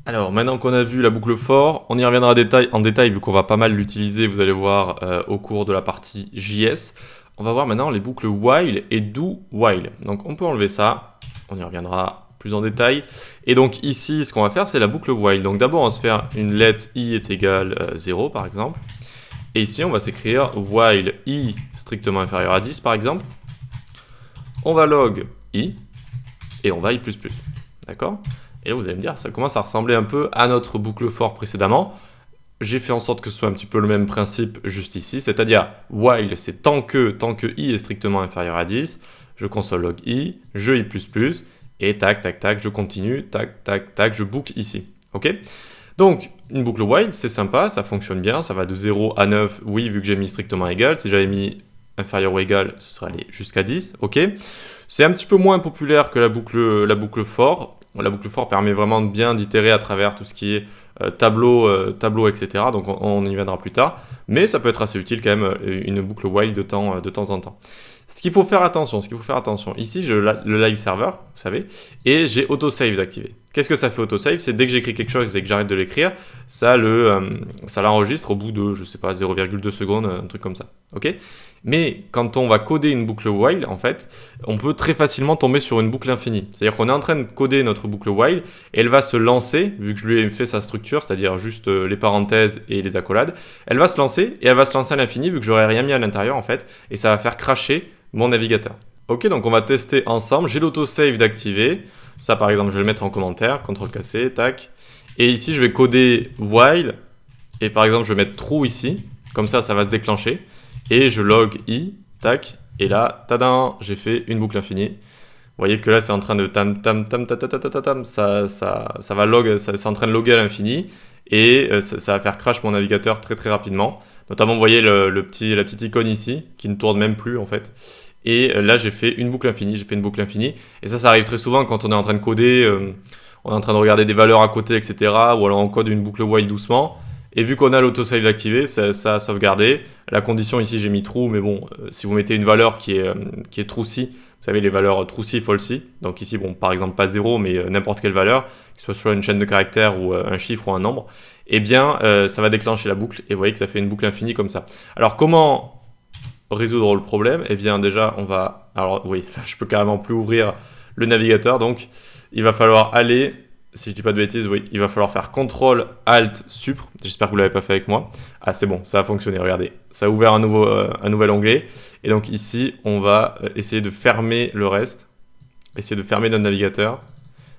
Alors maintenant qu'on a vu la boucle for, on y reviendra en détail vu qu'on va pas mal l'utiliser, vous allez voir au cours de la partie JS. On va voir maintenant les boucles while et do while. Donc on peut enlever ça, on y reviendra plus en détail. Et donc ici, ce qu'on va faire, c'est la boucle while. Donc d'abord, on va se faire une let i est égal 0 par exemple. Et ici, on va s'écrire while i strictement inférieur à 10 par exemple. On va log i et on va i++. D'accord ? Et là, vous allez me dire, ça commence à ressembler un peu à notre boucle for précédemment. J'ai fait en sorte que ce soit un petit peu le même principe juste ici, c'est-à-dire while, c'est tant que i est strictement inférieur à 10, je console log i, je i++, et tac, tac, tac, je continue, tac, tac, tac, je boucle ici. Ok ? Donc, une boucle while, c'est sympa, ça fonctionne bien, ça va de 0 à 9, oui, vu que j'ai mis strictement égal. Si j'avais mis inférieur ou égal, ce serait allé jusqu'à 10, ok ? C'est un petit peu moins populaire que la boucle for. La boucle for permet vraiment de bien d'itérer à travers tout ce qui est tableau, etc. Donc on y viendra plus tard. Mais ça peut être assez utile quand même, une boucle while de temps en temps. Ce qu'il faut faire attention, ici j'ai le live server, vous savez, et j'ai autosave d'activer. Qu'est-ce que ça fait autosave? C'est dès que j'écris quelque chose et que j'arrête de l'écrire, ça l'enregistre au bout de, je sais pas, 0,2 secondes, un truc comme ça. Ok? Mais quand on va coder une boucle while, en fait, on peut très facilement tomber sur une boucle infinie. C'est-à-dire qu'on est en train de coder notre boucle while et elle va se lancer, vu que je lui ai fait sa structure, c'est-à-dire juste les parenthèses et les accolades, elle va se lancer et elle va se lancer à l'infini vu que j'aurais rien mis à l'intérieur en fait, et ça va faire cracher mon navigateur. Ok, donc on va tester ensemble. J'ai l'autosave d'activer. Ça par exemple, je vais le mettre en commentaire, CTRL-C, tac. Et ici, je vais coder while et par exemple, je vais mettre true ici. Comme ça va se déclencher. Et je log i, tac, et là, tadam, j'ai fait une boucle infinie. Vous voyez que là, c'est en train de ça va log, c'est en train de loguer à l'infini, et ça va faire crash mon navigateur très très rapidement. Notamment, vous voyez la petite icône ici, qui ne tourne même plus en fait. Et là, j'ai fait une boucle infinie, Et ça arrive très souvent quand on est en train de coder, on est en train de regarder des valeurs à côté, etc. Ou alors on code une boucle while doucement. Et vu qu'on a l'autosave activé, ça a sauvegardé. La condition ici, j'ai mis true, mais bon, si vous mettez une valeur qui est true-si, vous savez, les valeurs true-si, false-si. Donc ici, bon, par exemple, pas 0, mais n'importe quelle valeur, que ce soit sur une chaîne de caractères ou un chiffre ou un nombre, eh bien, ça va déclencher la boucle. Et vous voyez que ça fait une boucle infinie comme ça. Alors, comment résoudre le problème? Eh bien, déjà, on va... Alors, oui, là, je peux carrément plus ouvrir le navigateur. Donc, il va falloir aller... Si je dis pas de bêtises, oui, il va falloir faire CTRL-ALT-SUPR. J'espère que vous ne l'avez pas fait avec moi. Ah, c'est bon, ça a fonctionné, regardez. Ça a ouvert un nouvel onglet. Et donc ici, on va essayer de fermer le reste. Essayer de fermer notre navigateur.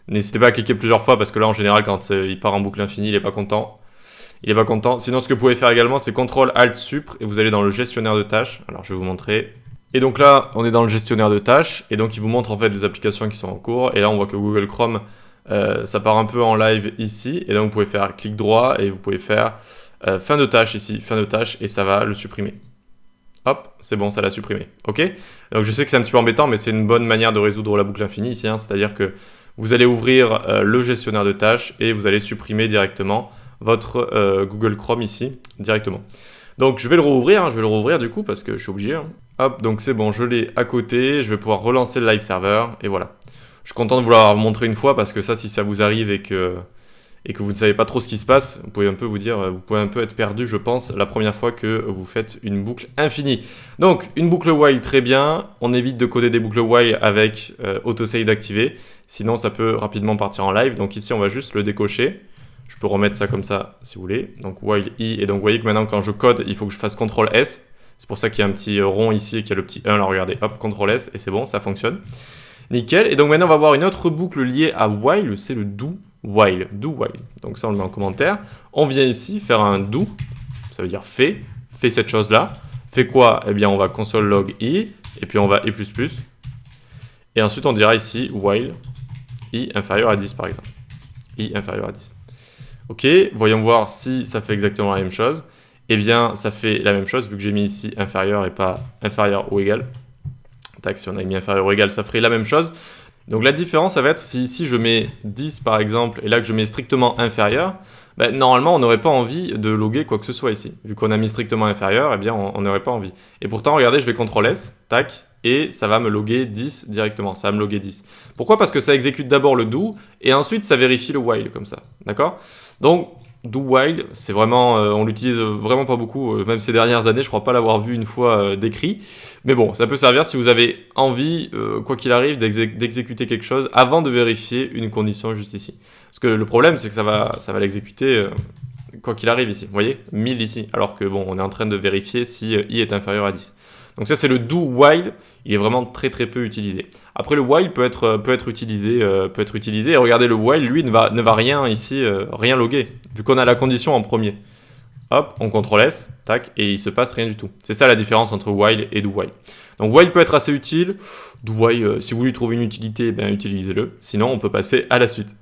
N'hésitez pas à cliquer plusieurs fois parce que là, en général, quand il part en boucle infinie, il n'est pas content. Sinon, ce que vous pouvez faire également, c'est CTRL-ALT-SUPR et vous allez dans le gestionnaire de tâches. Alors, je vais vous montrer. Et donc là, on est dans le gestionnaire de tâches. Et donc, il vous montre en fait les applications qui sont en cours. Et là, on voit que Google Chrome... ça part un peu en live ici, et donc vous pouvez faire clic droit et vous pouvez faire fin de tâche ici, fin de tâche, et ça va le supprimer. Hop, c'est bon, ça l'a supprimé. Ok? Donc je sais que c'est un petit peu embêtant, mais c'est une bonne manière de résoudre la boucle infinie ici, hein, c'est-à-dire que vous allez ouvrir le gestionnaire de tâches et vous allez supprimer directement votre Google Chrome ici, directement. Donc je vais le rouvrir, du coup, parce que je suis obligé. Hein. Hop, donc c'est bon, je l'ai à côté, je vais pouvoir relancer le live server, et voilà. Je suis content de vous l'avoir montré une fois parce que ça, si ça vous arrive et que vous ne savez pas trop ce qui se passe, vous pouvez un peu être perdu, je pense, la première fois que vous faites une boucle infinie. Donc, une boucle while, très bien. On évite de coder des boucles while avec autosave activé. Sinon, ça peut rapidement partir en live. Donc ici, on va juste le décocher. Je peux remettre ça comme ça, si vous voulez. Donc, while i. Et donc, vous voyez que maintenant, quand je code, il faut que je fasse CTRL-S. C'est pour ça qu'il y a un petit rond ici et qu'il y a le petit 1. Là, regardez, hop, CTRL-S. Et c'est bon, ça fonctionne. Nickel. Et donc maintenant, on va voir une autre boucle liée à while, c'est le do while. Do while. Donc ça, on le met en commentaire. On vient ici faire un do, ça veut dire fait cette chose-là. Fait quoi? Eh bien, on va console log i, et puis on va i++. Et ensuite, on dira ici while i inférieur à 10, par exemple. I inférieur à 10. Ok, voyons voir si ça fait exactement la même chose. Eh bien, ça fait la même chose, vu que j'ai mis ici inférieur et pas inférieur ou égal. Tac, si on a mis inférieur ou égal, ça ferait la même chose. Donc la différence, ça va être si ici je mets 10 par exemple, et là que je mets strictement inférieur, ben, normalement on n'aurait pas envie de loguer quoi que ce soit ici. Vu qu'on a mis strictement inférieur, eh bien on n'aurait pas envie. Et pourtant, regardez, je vais CTRL-S, tac, et ça va me loguer 10 directement, ça va me loguer 10. Pourquoi? Parce que ça exécute d'abord le do, et ensuite ça vérifie le while, comme ça, d'accord? Donc, do while, c'est vraiment, on l'utilise vraiment pas beaucoup, même ces dernières années, je crois pas l'avoir vu une fois décrit, mais bon, ça peut servir si vous avez envie, quoi qu'il arrive, d'exécuter quelque chose avant de vérifier une condition juste ici. Parce que le problème, c'est que ça va l'exécuter quoi qu'il arrive ici, vous voyez, 1000 ici, alors que bon, on est en train de vérifier si i est inférieur à 10. Donc ça, c'est le do while, il est vraiment très très peu utilisé. Après, le while peut être utilisé, et regardez, le while, lui, ne va rien ici, rien loguer, vu qu'on a la condition en premier. Hop, on CTRL S, tac, et il se passe rien du tout. C'est ça la différence entre while et do while. Donc while peut être assez utile, do while, si vous lui trouvez une utilité, ben utilisez-le, sinon on peut passer à la suite.